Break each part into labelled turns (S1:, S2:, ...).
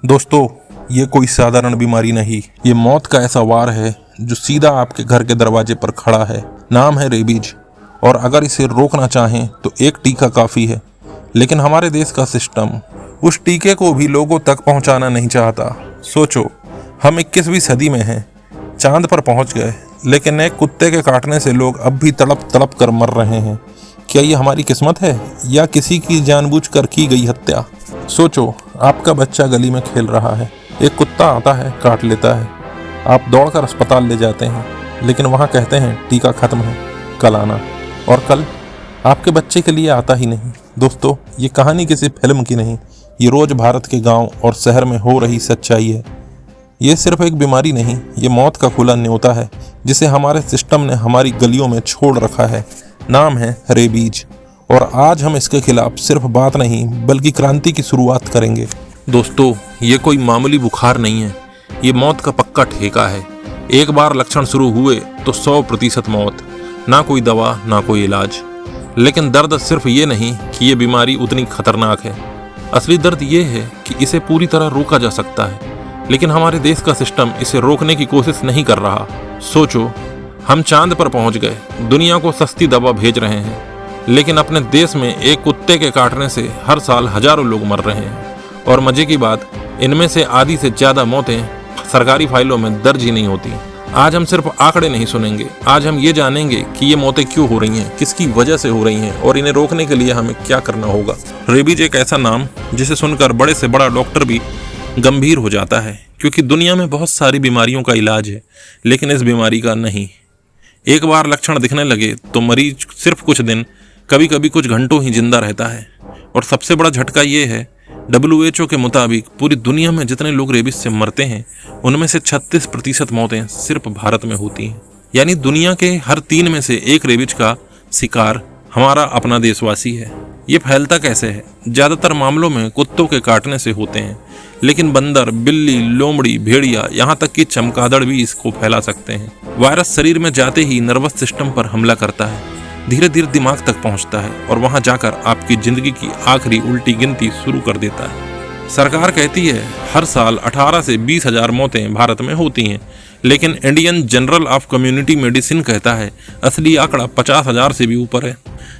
S1: दोस्तों, ये कोई साधारण बीमारी नहीं, ये मौत का ऐसा वार है जो सीधा आपके घर के दरवाजे पर खड़ा है। नाम है रेबीज। और अगर इसे रोकना चाहें तो एक टीका काफ़ी है। लेकिन हमारे देश का सिस्टम उस टीके को भी लोगों तक पहुंचाना नहीं चाहता। सोचो, हम 21वीं सदी में हैं, चांद पर पहुंच गए, लेकिन एक कुत्ते के काटने से लोग अब भी तड़प तड़प कर मर रहे हैं। क्या ये हमारी किस्मत है या किसी की जानबूझकर की गई हत्या? सोचो, आपका बच्चा गली में खेल रहा है, एक कुत्ता आता है, काट लेता है। आप दौड़कर अस्पताल ले जाते हैं, लेकिन वहाँ कहते हैं टीका खत्म है, कल आना। और कल आपके बच्चे के लिए आता ही नहीं। दोस्तों, ये कहानी किसी फिल्म की नहीं, ये रोज भारत के गांव और शहर में हो रही सच्चाई है। ये सिर्फ एक बीमारी नहीं, ये मौत का खुला न्योता है जिसे हमारे सिस्टम ने हमारी गलियों में छोड़ रखा है। नाम है रेबीज। और आज हम इसके खिलाफ सिर्फ बात नहीं बल्कि क्रांति की शुरुआत करेंगे। दोस्तों, ये कोई मामूली बुखार नहीं है, ये मौत का पक्का ठेका है। एक बार लक्षण शुरू हुए तो 100% मौत। ना कोई दवा, ना कोई इलाज। लेकिन दर्द सिर्फ ये नहीं कि ये बीमारी उतनी खतरनाक है, असली दर्द ये है कि इसे पूरी तरह रोका जा सकता है, लेकिन हमारे देश का सिस्टम इसे रोकने की कोशिश नहीं कर रहा। सोचो, हम चांद पर पहुंच गए, दुनिया को सस्ती दवा भेज रहे हैं, लेकिन अपने देश में एक कुत्ते के काटने से हर साल हजारों लोग मर रहे हैं। और मजे की बात, इनमें से आधी से ज़्यादा मौतें सरकारी फाइलों में दर्ज ही नहीं होती। आज हम सिर्फ आंकड़े नहीं सुनेंगे, आज हम ये जानेंगे कि ये मौतें क्यों हो रही हैं, किसकी वजह से हो रही हैं और इन्हें रोकने के लिए हमें क्या करना होगा। रेबीज एक ऐसा नाम जिसे सुनकर बड़े से बड़ा डॉक्टर भी गंभीर हो जाता है, क्योंकि दुनिया में बहुत सारी बीमारियों का इलाज है, लेकिन इस बीमारी का नहीं। एक बार लक्षण दिखने लगे तो मरीज सिर्फ कुछ दिन, कभी कभी कुछ घंटों ही जिंदा रहता है। और सबसे बड़ा झटका ये है, WHO के मुताबिक पूरी दुनिया में जितने लोग रेबीज से मरते हैं, उनमें से 36% मौतें सिर्फ भारत में होती हैं। यानी दुनिया के हर 3 में से एक रेबीज का शिकार हमारा अपना देशवासी है। ये फैलता कैसे है? ज़्यादातर मामलों में कुत्तों के काटने से होते हैं, लेकिन बंदर, बिल्ली, लोमड़ी, भेड़िया, यहाँ तक कि चमगादड़ भी इसको फैला सकते हैं। वायरस शरीर में जाते ही नर्वस सिस्टम पर हमला करता है, धीरे धीरे दिमाग तक पहुंचता है और वहां जाकर आपकी जिंदगी की आखिरी उल्टी गिनती शुरू कर देता है। सरकार कहती है हर साल 18 से 20 हजार मौतें भारत में होती हैं, लेकिन Indian journal of community medicine कहता है असली आंकड़ा 50,000 से भी ऊपर है।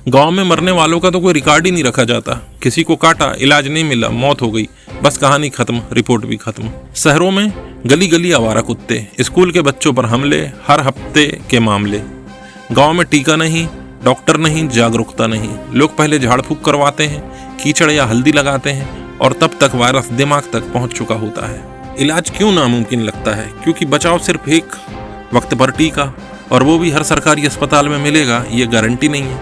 S1: गांव में मरने वालों का तो कोई रिकॉर्ड ही नहीं रखा जाता। किसी को काटा, इलाज नहीं मिला, मौत हो गई, बस कहानी खत्म, रिपोर्ट भी खत्म। शहरों में गली गली आवारा कुत्ते, स्कूल के बच्चों पर हमले, हर हफ्ते के मामले। गाँव में टीका नहीं, डॉक्टर नहीं, जागरूकता नहीं। लोग पहले झाड़ फूक करवाते हैं, कीचड़ या हल्दी लगाते हैं, और तब तक वायरस दिमाग तक पहुंच चुका होता है। इलाज क्यों नामुमकिन लगता है? क्योंकि बचाव सिर्फ एक वक्त पर टीका, और वो भी हर सरकारी अस्पताल में मिलेगा, ये गारंटी नहीं है।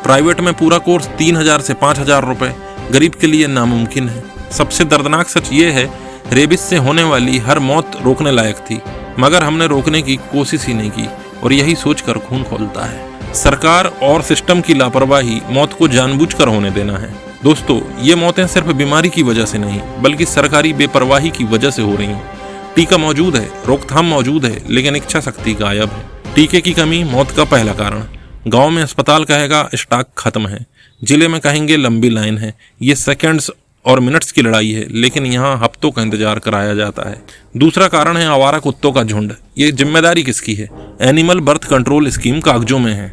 S1: प्राइवेट में पूरा कोर्स 3,000 से 5,000 रुपए गरीब के लिए नामुमकिन है। सबसे दर्दनाक सच ये है, रेबीज से होने वाली हर मौत रोकने लायक थी, मगर हमने रोकने की कोशिश ही नहीं की, और यही सोचकर खून खौलता है। सरकार और सिस्टम की लापरवाही मौत को जानबूझकर होने देना है। दोस्तों, ये मौतें सिर्फ बीमारी की वजह से नहीं बल्कि सरकारी बेपरवाही की वजह से हो रही हैं। टीका मौजूद है, रोकथाम मौजूद है, लेकिन इच्छा शक्ति गायब है। टीके की कमी मौत का पहला कारण। गांव में अस्पताल कहेगा स्टॉक खत्म है, जिले में कहेंगे लंबी लाइन है। ये सेकंड्स और मिनट्स की लड़ाई है, लेकिन यहाँ हफ्तों का इंतजार कराया जाता है। दूसरा कारण है आवारा कुत्तों का झुंड। ये जिम्मेदारी किसकी है? एनिमल बर्थ कंट्रोल स्कीम कागजों में है।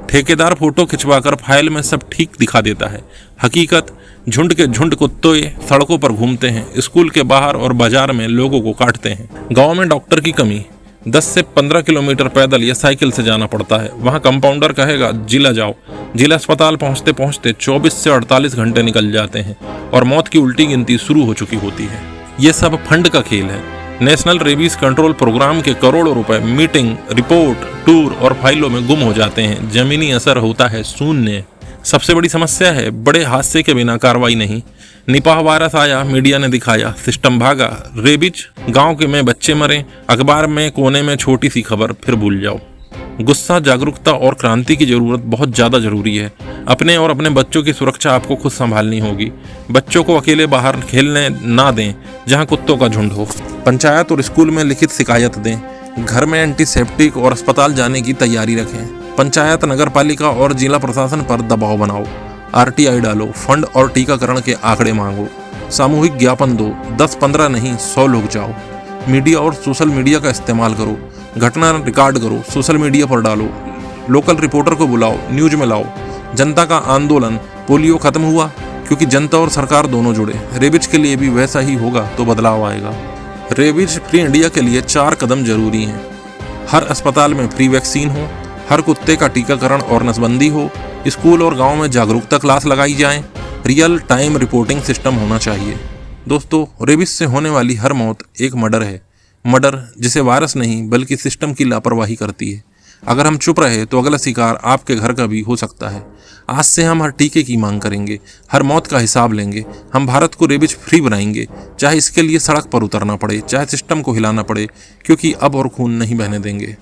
S1: ठेकेदार फोटो खिंचवाकर फाइल में सब ठीक दिखा देता है। हकीकत, झुंड के झुंड कुत्ते सड़कों पर घूमते हैं, स्कूल के बाहर और बाजार में लोगों को काटते हैं। गांव में डॉक्टर की कमी, 10 से 15 किलोमीटर पैदल या साइकिल से जाना पड़ता है। वहाँ कंपाउंडर कहेगा जिला जाओ, जिला अस्पताल पहुँचते पहुँचते 24 से 48 घंटे निकल जाते हैं और मौत की उल्टी गिनती शुरू हो चुकी होती है। ये सब फंड का खेल है। नेशनल रेबीज कंट्रोल प्रोग्राम के करोड़ों रुपए मीटिंग, रिपोर्ट, टूर और फाइलों में गुम हो जाते हैं। जमीनी असर होता है शून्य। सबसे बड़ी समस्या है बड़े हादसे के बिना कार्रवाई नहीं। निपाह वायरस आया, मीडिया ने दिखाया, सिस्टम भागा। रेबीज, गांव के में बच्चे मरे, अखबार में कोने में छोटी सी खबर, फिर भूल जाओ। गुस्सा, जागरूकता और क्रांति की जरूरत बहुत ज़्यादा जरूरी है। अपने और अपने बच्चों की सुरक्षा आपको खुद संभालनी होगी। बच्चों को अकेले बाहर खेलने ना दें जहां कुत्तों का झुंड हो। पंचायत और स्कूल में लिखित शिकायत दें। घर में एंटीसेप्टिक और अस्पताल जाने की तैयारी रखें। पंचायत, नगर पालिका और जिला प्रशासन पर दबाव बनाओ। RTI डालो, फंड और टीकाकरण के आंकड़े मांगो। सामूहिक ज्ञापन दो, 10-15 नहीं 100 लोग जाओ। मीडिया और सोशल मीडिया का इस्तेमाल करो, घटना रिकॉर्ड करो, सोशल मीडिया पर डालो, लोकल रिपोर्टर को बुलाओ, न्यूज में लाओ। जनता का आंदोलन, पोलियो खत्म हुआ क्योंकि जनता और सरकार दोनों जुड़े। रेबीज के लिए भी वैसा ही होगा तो बदलाव आएगा। रेबीज फ्री इंडिया के लिए 4 कदम जरूरी हैं। हर अस्पताल में फ्री वैक्सीन हो, हर कुत्ते का टीकाकरण और नसबंदी हो, स्कूल और गांव में जागरूकता क्लास लगाई जाए, रियल टाइम रिपोर्टिंग सिस्टम होना चाहिए। दोस्तों, रेबीज से होने वाली हर मौत एक मर्डर है। मर्डर जिसे वायरस नहीं बल्कि सिस्टम की लापरवाही करती है। अगर हम चुप रहे तो अगला शिकार आपके घर का भी हो सकता है। आज से हम हर टीके की मांग करेंगे, हर मौत का हिसाब लेंगे। हम भारत को रेबीज फ्री बनाएंगे, चाहे इसके लिए सड़क पर उतरना पड़े, चाहे सिस्टम को हिलाना पड़े, क्योंकि अब और खून नहीं बहने देंगे।